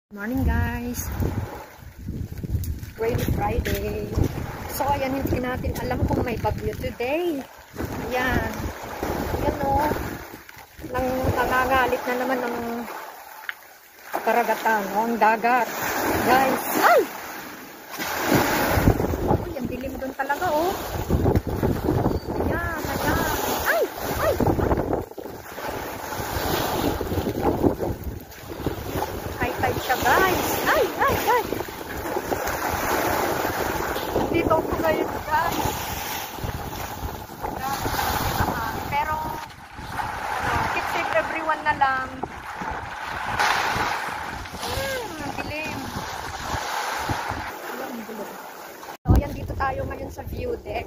Morning guys, Rainy Friday. So ayan, hindi natin alam kung may bagyo today. Ayan, ayan o, nangangalit na naman ng karagatan o ang dagat guys. Ay! Uy, ang dilim doon talaga oh. Ayan, ayan. Ay! Ay! High tide siya guys. Ay! Ay! Ay! Dito ako ngayon guys. Pero keep safe everyone na lang. Dilim. So ayan, dito tayo ngayon sa view deck.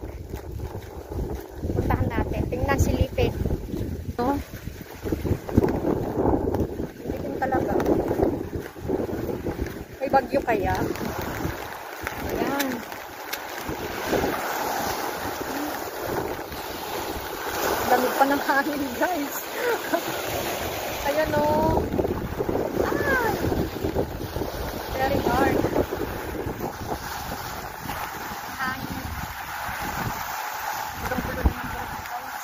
Puntahan natin. Tingnan silipin. No? Dilim talaga. May bagyo kaya? Ayan. Lamig pa ng hangin guys. Ayan o. Ay! Very hard. Hangin. Gulo naman guys.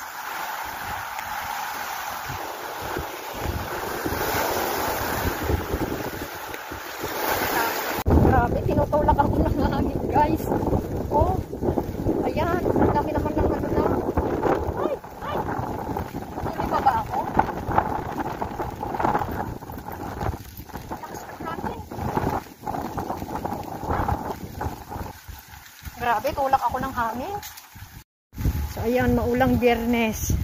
Grabe, tinutulak ako ng hangin guys. Oh, ayan. Ang dami naman ng ano na. Ay! Ay! Hindi pa ba ako? Lakas ng hangin. Grabe, tulak ako ng hangin. So ayan, maulang Biyernes.